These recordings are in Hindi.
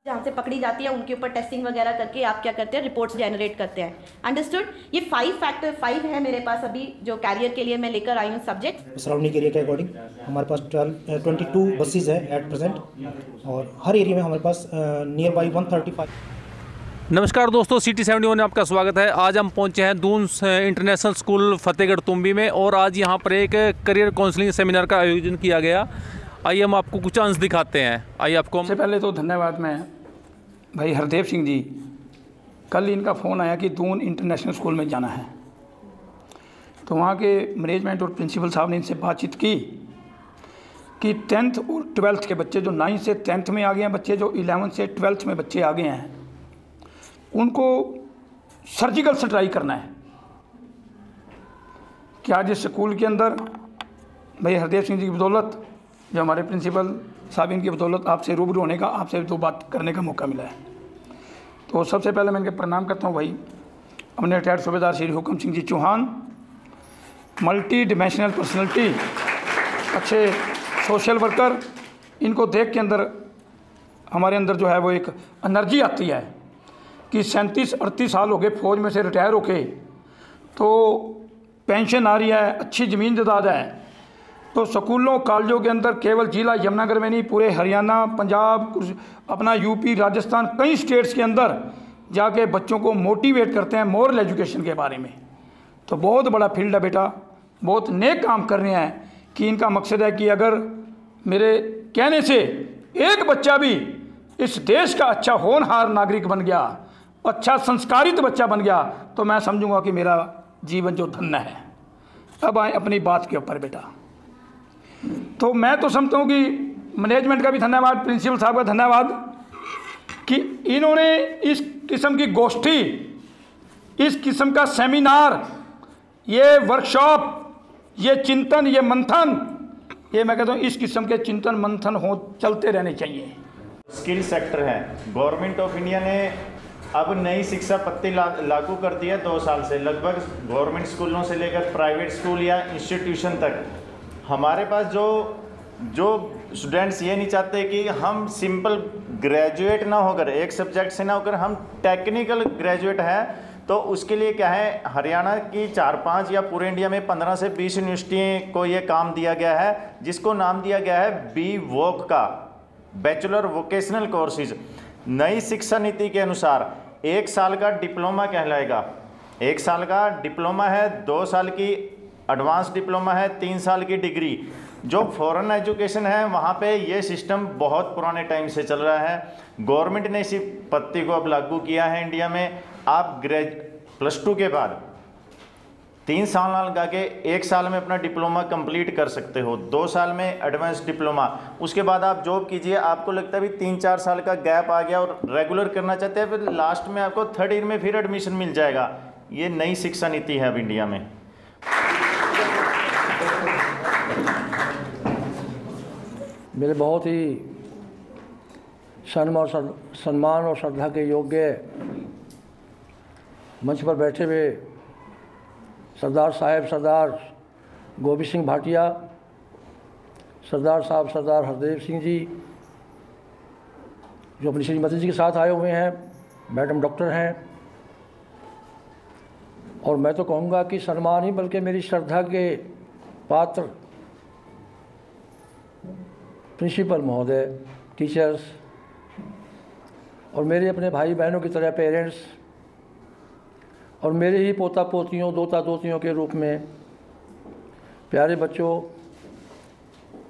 जहाँ से पकड़ी जाती है उनके ऊपर टेस्टिंग वगैरह करके आप क्या करते हैं, रिपोर्ट्स जनरेट करते हैं। अंडरस्टूड। ये 5 है मेरे पास अभी जो कैरियर के लिए मैं लेकर आई हूँ सब्जेक्ट। सराउंडिंग एरिया के अकॉर्डिंग हमारे पास 22 बसेज है एट प्रेजेंट, और हर एरिया में हमारे पास नियर बाई 135। नमस्कार दोस्तों, सिटी 71 में आपका स्वागत है। आज हम पहुंचे हैं दून इंटरनेशनल स्कूल फतेहगढ़ तुम्बी में, और आज यहां पर एक करियर काउंसलिंग सेमिनार का आयोजन किया गया। आइए हम आपको कुछ अंश दिखाते हैं। आइए आपको सबसे पहले तो धन्यवाद मैं भाई हरदेव सिंह जी। कल इनका फ़ोन आया कि दून इंटरनेशनल स्कूल में जाना है, तो वहाँ के मैनेजमेंट और प्रिंसिपल साहब ने इनसे बातचीत की कि 10th और 12th के बच्चे जो 9 से 10th में आ गए हैं, बच्चे जो 11 से 12th में बच्चे आ गए हैं, उनको सर्जिकल स्ट्राइक करना है। कि आज इस स्कूल के अंदर भाई हरदेव सिंह जी की बदौलत, जो हमारे प्रिंसिपल साहब, इनकी बदौलत आपसे रूबरू होने का, आपसे दो बात करने का मौका मिला है। तो सबसे पहले मैं इनके प्रणाम करता हूँ भाई अपने रिटायर्ड सूबेदार श्री हुक्म Singh ji Chauhan, multi dimensional personality, अच्छे सोशल वर्कर। इनको देख के अंदर हमारे अंदर जो है वो एक एनर्जी आती है कि 37-38 साल हो गए फौज में से रिटायर होके, तो पेंशन आ रही है, अच्छी ज़मीन जायदाद है। तो स्कूलों कॉलेजों के अंदर केवल जिला यमुनानगर में नहीं, पूरे हरियाणा, पंजाब, अपना यूपी, राजस्थान, कई स्टेट्स के अंदर जाके बच्चों को मोटिवेट करते हैं मॉरल एजुकेशन के बारे में। तो बहुत बड़ा फील्ड है बेटा, बहुत नेक काम कर रहे हैं। कि इनका मकसद है कि अगर मेरे कहने से एक बच्चा भी इस देश का अच्छा होनहार नागरिक बन गया, अच्छा संस्कारित बच्चा बन गया, तो मैं समझूंगा कि मेरा जीवन जो धन्य है। अब आए अपनी बात के ऊपर बेटा। तो मैं तो समझता हूँ कि मैनेजमेंट का भी धन्यवाद, प्रिंसिपल साहब का धन्यवाद कि इन्होंने इस किस्म की गोष्ठी, इस किस्म का सेमिनार, ये वर्कशॉप, ये चिंतन, ये मंथन, ये मैं कहता हूँ इस किस्म के चिंतन मंथन हो चलते रहने चाहिए। स्किल सेक्टर है। गवर्नमेंट ऑफ इंडिया ने अब नई शिक्षा पद्धति लागू कर दी है 2 साल से। लगभग गवर्नमेंट स्कूलों से लेकर प्राइवेट स्कूल या इंस्टीट्यूशन तक हमारे पास जो स्टूडेंट्स ये नहीं चाहते कि हम सिंपल ग्रेजुएट ना होकर, एक सब्जेक्ट से ना होकर हम टेक्निकल ग्रेजुएट हैं, तो उसके लिए क्या है, हरियाणा की 4-5 या पूरे इंडिया में 15 से 20 यूनिवर्सिटी को ये काम दिया गया है, जिसको नाम दिया गया है BVOC का, बैचलर वोकेशनल कोर्सेज। नई शिक्षा नीति के अनुसार 1 साल का डिप्लोमा कहलाएगा। 1 साल का डिप्लोमा है, 2 साल की एडवांस डिप्लोमा है, 3 साल की डिग्री। जो फॉरेन एजुकेशन है वहाँ पे ये सिस्टम बहुत पुराने टाइम से चल रहा है। गवर्नमेंट ने इसी पद्धति को अब लागू किया है इंडिया में। आप +2 के बाद 3 साल लगा के 1 साल में अपना डिप्लोमा कंप्लीट कर सकते हो, 2 साल में एडवांस डिप्लोमा। उसके बाद आप जॉब कीजिए। आपको लगता है भी 3-4 साल का गैप आ गया और रेगुलर करना चाहते हैं, फिर लास्ट में आपको 3rd ईयर में फिर एडमिशन मिल जाएगा। ये नई शिक्षा नीति है अब इंडिया में। मेरे बहुत ही सम्मान और श्रद्धा के योग्य मंच पर बैठे हुए सरदार साहब, सरदार गोविंद सिंह भाटिया, सरदार साहब, सरदार हरदेव सिंह जी, जो अपनी श्रीमती जी के साथ आए हुए हैं, मैडम डॉक्टर हैं, और मैं तो कहूँगा कि सम्मान ही बल्कि मेरी श्रद्धा के पात्र प्रिंसिपल महोदय, टीचर्स, और मेरे अपने भाई बहनों की तरह पेरेंट्स, और मेरे ही पोता पोतियों, दोता दोतियों के रूप में प्यारे बच्चों,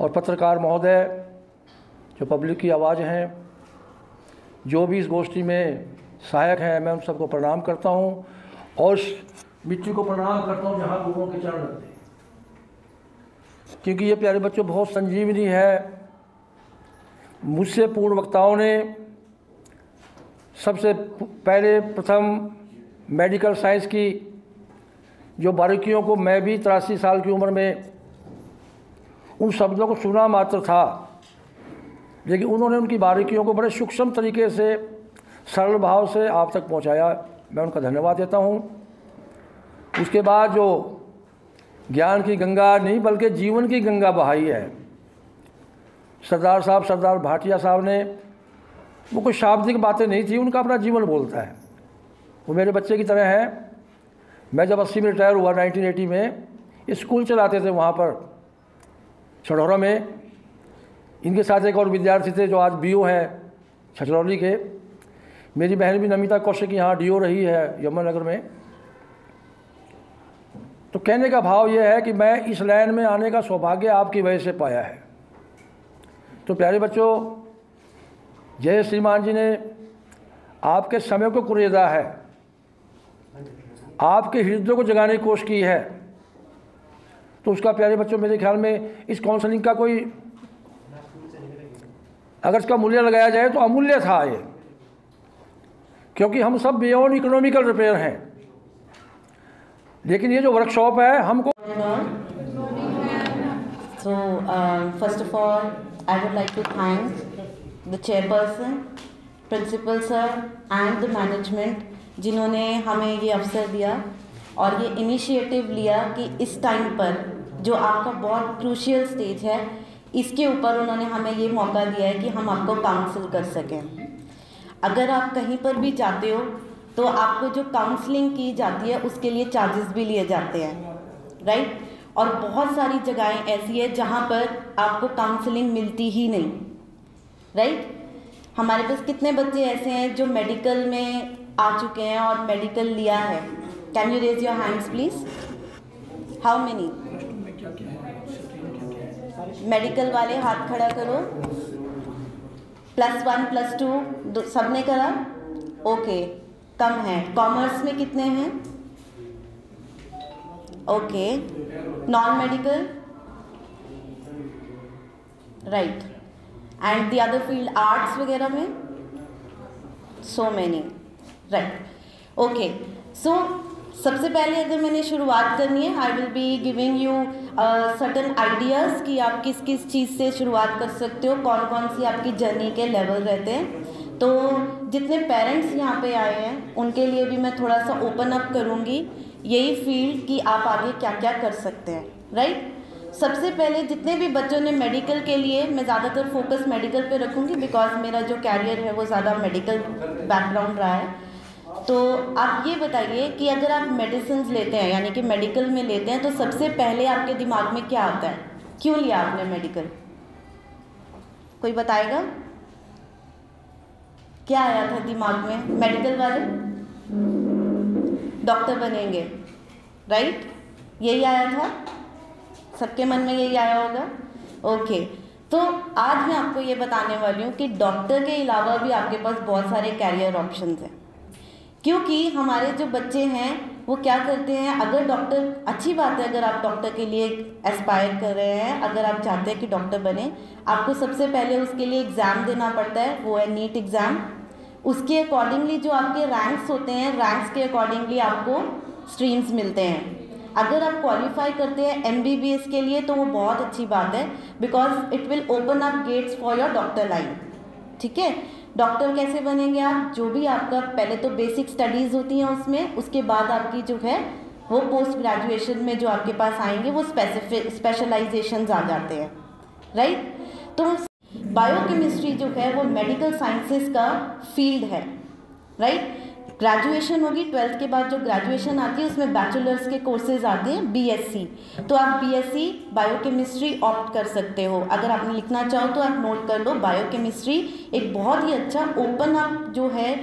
और पत्रकार महोदय जो पब्लिक की आवाज़ हैं, जो भी इस गोष्ठी में सहायक हैं, मैं उन सबको प्रणाम करता हूं, और मिट्टी को प्रणाम करता हूं जहां गुरुओं के चरण लगते हैं। क्योंकि ये प्यारे बच्चों बहुत संजीवनी है। मुझसे पूर्व वक्ताओं ने सबसे पहले प्रथम मेडिकल साइंस की जो बारीकियों को, मैं भी 83 साल की उम्र में उन शब्दों को सुना मात्र था, लेकिन उन्होंने उनकी बारीकियों को बड़े सूक्ष्म तरीके से, सरल भाव से आप तक पहुंचाया। मैं उनका धन्यवाद देता हूं। उसके बाद जो ज्ञान की गंगा नहीं बल्कि जीवन की गंगा बहाई है, सरदार साहब, सरदार भाटिया साहब ने वो कोई शाब्दिक बातें नहीं थी, उनका अपना जीवन बोलता है। वो मेरे बच्चे की तरह है। मैं जब 80 में रिटायर हुआ 1980 में, स्कूल चलाते थे वहाँ पर छठौरा में। इनके साथ एक और विद्यार्थी थे जो आज BO हैं छछरौली के। मेरी बहन भी नमिता कौशिक यहाँ DO रही है यमुनानगर में। तो कहने का भाव ये है कि मैं इस लाइन में आने का सौभाग्य आपकी वजह से पाया है। तो प्यारे बच्चों, जय श्रीमान जी ने आपके समय को कुरेदा है, आपके हृदय को जगाने की कोशिश की है। तो उसका प्यारे बच्चों मेरे ख्याल में इस काउंसलिंग का कोई अगर इसका मूल्य लगाया जाए तो अमूल्य था ये, क्योंकि हम सब बियॉन्ड इकोनॉमिकल रिपेयर हैं। लेकिन ये जो वर्कशॉप है हमको So first of all, I would like to thank the chairperson, principal sir and the management जिन्होंने हमें ये अवसर दिया और ये इनिशिएटिव लिया कि इस टाइम पर जो आपका बहुत क्रूशियल स्टेज है, इसके ऊपर उन्होंने हमें ये मौका दिया है कि हम आपको काउंसिल कर सकें। अगर आप कहीं पर भी जाते हो तो आपको जो काउंसलिंग की जाती है उसके लिए चार्जेस भी लिए जाते हैं, राइट। और बहुत सारी जगहें ऐसी है जहाँ पर आपको काउंसलिंग मिलती ही नहीं, राइट। हमारे पास कितने बच्चे ऐसे हैं जो मेडिकल में आ चुके हैं और मेडिकल लिया है? Can you raise your hands please? How many? Medical वाले हाथ खड़ा करो। +1 +2 सबने करा? ओके, कम है। कॉमर्स में कितने हैं? Okay, non medical, right. And the other field arts वगैरह में? So many, right. ओके, सो सबसे पहले अगर मैंने शुरुआत करनी है, I will be giving you certain ideas कि आप किस किस चीज़ से शुरुआत कर सकते हो, कौन कौन सी आपकी जर्नी के लेवल रहते हैं। तो जितने पेरेंट्स यहाँ पे आए हैं उनके लिए भी मैं थोड़ा सा ओपन अप करूँगी यही फील्ड कि आप आगे क्या क्या कर सकते हैं, राइट। सबसे पहले जितने भी बच्चों ने मेडिकल के लिए, मैं ज़्यादातर फोकस मेडिकल पे रखूँगी बिकॉज मेरा जो कैरियर है वो ज़्यादा मेडिकल बैकग्राउंड रहा है। तो आप ये बताइए कि अगर आप मेडिसिन लेते हैं यानी कि मेडिकल में लेते हैं तो सबसे पहले आपके दिमाग में क्या आता है? क्यों लिया आपने मेडिकल? कोई बताएगा क्या आया था दिमाग में? मेडिकल वाले डॉक्टर बनेंगे, राइट? यही आया था, सबके मन में यही आया होगा। ओके, तो आज मैं आपको ये बताने वाली हूँ कि डॉक्टर के अलावा भी आपके पास बहुत सारे कैरियर ऑप्शंस हैं। क्योंकि हमारे जो बच्चे हैं वो क्या करते हैं, अगर डॉक्टर, अच्छी बात है अगर आप डॉक्टर के लिए एस्पायर कर रहे हैं, अगर आप चाहते हैं कि डॉक्टर बने, आपको सबसे पहले उसके लिए एग्ज़ाम देना पड़ता है, वो है नीट एग्ज़ाम। उसके अकॉर्डिंगली जो आपके रैंक्स होते हैं, रैंक्स के अकॉर्डिंगली आपको स्ट्रीम्स मिलते हैं। अगर आप क्वालिफाई करते हैं MBBS के लिए तो वो बहुत अच्छी बात है because it will open up gates for your doctor line, ठीक है। डॉक्टर कैसे बनेंगे आप? जो भी आपका पहले तो बेसिक स्टडीज़ होती हैं उसमें, उसके बाद आपकी जो है वो पोस्ट ग्रेजुएशन में जो आपके पास आएंगे वो स्पेशलाइजेशंस आ जाते हैं, राइट। तो बायोकेमिस्ट्री जो है वो मेडिकल साइंसेस का फील्ड है, राइट। ग्रेजुएशन होगी, 12th के बाद जो ग्रेजुएशन आती है उसमें बैचलर्स के कोर्सेज आते हैं BSc, तो आप BSc बायोकेमिस्ट्री ऑप्ट कर सकते हो। अगर आपने लिखना चाहो तो आप नोट कर लो, बायोकेमिस्ट्री एक बहुत ही अच्छा ओपन अप जो है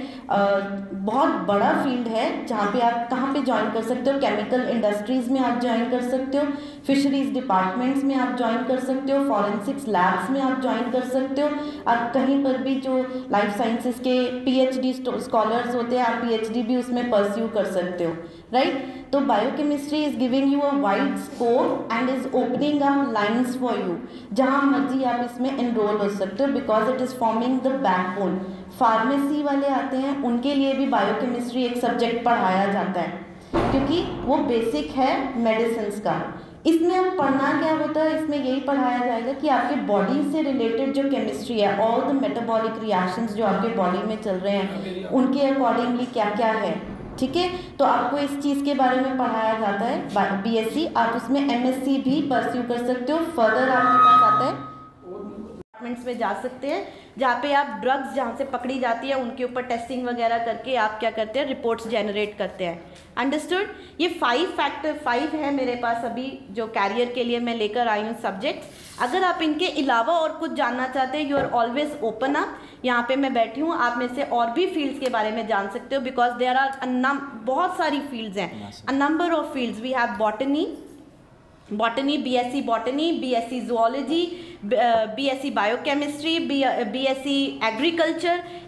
बहुत बड़ा फील्ड है जहाँ पे आप कहाँ पे ज्वाइन कर सकते हो। केमिकल इंडस्ट्रीज़ में आप ज्वाइन कर सकते हो, फिशरीज डिपार्टमेंट्स में आप ज्वाइन कर सकते हो, फॉरेंसिक्स लैब्स में आप ज्वाइन कर सकते हो। आप कहीं पर भी जो लाइफ साइंसेस के PhD स्कॉलर्स होते हैं आप PhD भी उसमें परस्यू कर सकते हो, राइट। तो biochemistry is giving you a wide scope and is opening up lines for you, जहाँ मर्जी आप इसमें एनरोल हो सकते हो because it is forming the backbone. Pharmacy वाले आते हैं उनके लिए भी बायोकेमिस्ट्री एक सब्जेक्ट पढ़ाया जाता है क्योंकि वो बेसिक है मेडिसिन का। इसमें अब पढ़ना क्या होता है, इसमें यही पढ़ाया जाएगा कि आपके बॉडी से रिलेटेड जो केमिस्ट्री है, ऑल द मेटाबॉलिक रिएक्शंस जो आपके बॉडी में चल रहे हैं उनके अकॉर्डिंगली क्या क्या है, ठीक है। तो आपको इस चीज़ के बारे में पढ़ाया जाता है BSc। आप उसमें MSc भी परस्यू कर सकते हो। फर्दर आपके पास आता है डिपार्टमेंट्स में जा सकते हैं जहाँ पे आप ड्रग्स जहाँ से पकड़ी जाती है उनके ऊपर टेस्टिंग वगैरह करके आप क्या करते हैं, रिपोर्ट्स जनरेट करते हैं। अंडरस्टूड? ये 5 है मेरे पास अभी जो कैरियर के लिए मैं लेकर आई हूँ सब्जेक्ट्स। अगर आप इनके अलावा और कुछ जानना चाहते हैं, you are always open up. यहाँ पे मैं बैठी हूँ, आप में से और भी फील्ड्स के बारे में जान सकते हो, बिकॉज देयर आर बहुत सारी फील्ड्स हैं, a number of fields. We have botany, BSc botany, BSc zoology, BSc biochemistry, BSc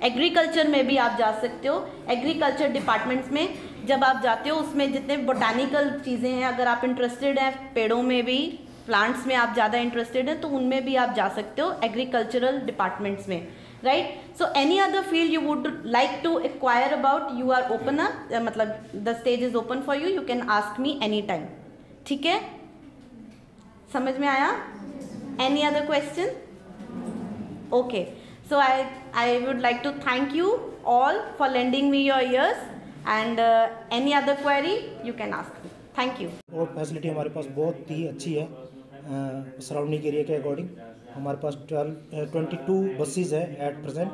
agriculture में भी आप जा सकते हो। एग्रीकल्चर डिपार्टमेंट्स में जब आप जाते हो उसमें जितने बोटानिकल चीज़ें हैं, अगर आप इंटरेस्टेड हैं पेड़ों में भी, प्लांट्स में आप ज़्यादा इंटरेस्टेड हैं तो उनमें भी आप जा सकते हो एग्रीकल्चरल डिपार्टमेंट्स में, right? So any other field you would like to acquire about, you are open up, मतलब the stage is open for you, you can ask me any time. ठीक है, समझ में आया? Any other question? Okay, so I would like to thank you all for lending me your ears and any other query you can ask me. Thank you. और फैसिलिटी हमारे पास बहुत ही अच्छी है सराउंडिंग एरिया के अकॉर्डिंग। हमारे पास 22 बसेस है एट प्रेजेंट,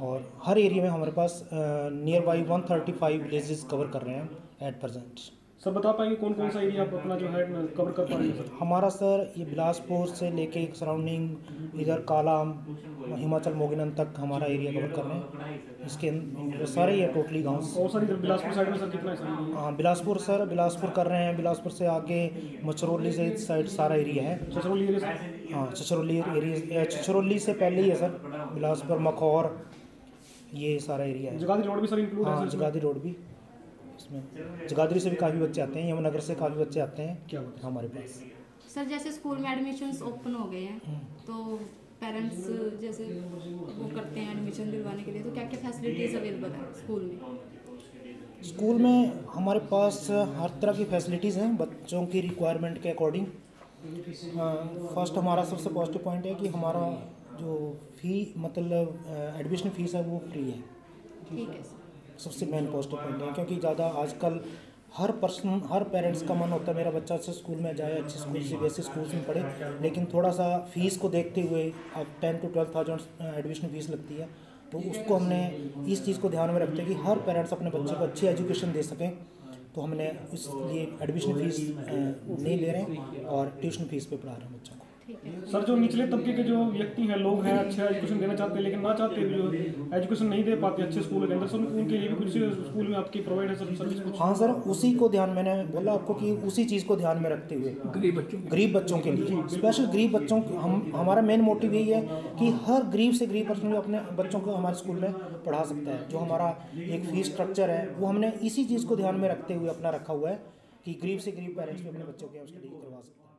और हर एरिया में हमारे पास नियर बाई 135 विलेजेस कवर कर रहे हैं एट प्रेजेंट। सर बता पाएंगे कौन कौन सा एरिया आप अपना जो है कवर कर पा रहे हैं सर? हमारा सर ये बिलासपुर से लेके सराउंडिंग इधर कालाम, हिमाचल मोगिनन तक हमारा एरिया कवर कर रहे हैं। इसके सारे ये टोटली गाँव। और सर इधर बिलासपुर साइड में सर कितना है सर? हाँ, बिलासपुर कर रहे हैं। बिलासपुर से आगे मछरौली से इस साइड सारा एरिया है। Chhachhrauli area sir? हाँ, छछरौली एरिया, छछरौली से पहले ही है सर बिलासपुर, मखौर, ये सारा एरिया है। जगाधरी रोड भी सर इंक्लूड है? हाँ, जगाधरी रोड भी इसमें, जगाधरी से भी काफ़ी बच्चे आते हैं, यमुनानगर से काफ़ी बच्चे आते हैं क्या बात है? हमारे पास। सर जैसे स्कूल में एडमिशन्स ओपन हो गए हैं तो पेरेंट्स जैसे वो करते हैं एडमिशन दिलवाने के लिए, तो क्या क्या फैसिलिटीज़ अवेलेबल है स्कूल में? स्कूल में हमारे पास हर तरह की फैसिलिटीज़ हैं बच्चों की रिक्वायरमेंट के अकॉर्डिंग। फर्स्ट हमारा सबसे पॉजिटिव पॉइंट है कि हमारा जो फ़ी मतलब एडमिशन फ़ीस है वो फ्री है। ठीक है सर। सबसे मेन पॉजिटिव पॉइंट है, क्योंकि ज़्यादा आजकल हर पेरेंट्स का मन होता है मेरा बच्चा अच्छे स्कूल में जाए, अच्छे स्कूल CBSE स्कूल्स में पढ़े, लेकिन थोड़ा सा फीस को देखते हुए अब 10 to 12,000 एडमिशन फीस लगती है, तो उसको हमने इस चीज़ को ध्यान में रखते हैं कि हर पेरेंट्स अपने बच्चे को अच्छी एजुकेशन दे सकें, तो हमने इसलिए एडमिशन फीस नहीं ले रहे हैं और ट्यूशन फीस पे पढ़ा रहे हैं बच्चों को। सर जो निचले तबके के जो व्यक्ति हैं, लोग हैं, अच्छा एजुकेशन देना चाहते हैं लेकिन ना चाहते भी जो एजुकेशन नहीं दे पाते अच्छे स्कूल के अंदर, सर उनके लिए भी कुछ स्कूल में आपकी प्रोवाइड है सर सर्विस कुछ? हाँ सर, उसी को ध्यान, मैंने बोला आपको कि उसी चीज़ को ध्यान में रखते हुए गरीब बच्चों के लिए स्पेशल गरीब बच्चों हमारा मेन मोटिव यही है कि हर गरीब से गरीब पर्सन अपने बच्चों को हमारे स्कूल में पढ़ा सकता है। जो हमारा एक फीस स्ट्रक्चर है वो हमने इसी चीज़ को ध्यान में रखते हुए अपना रखा हुआ है कि गरीब से गरीब पेरेंट्स भी अपने बच्चों के उसके लिए करवा सकते हैं।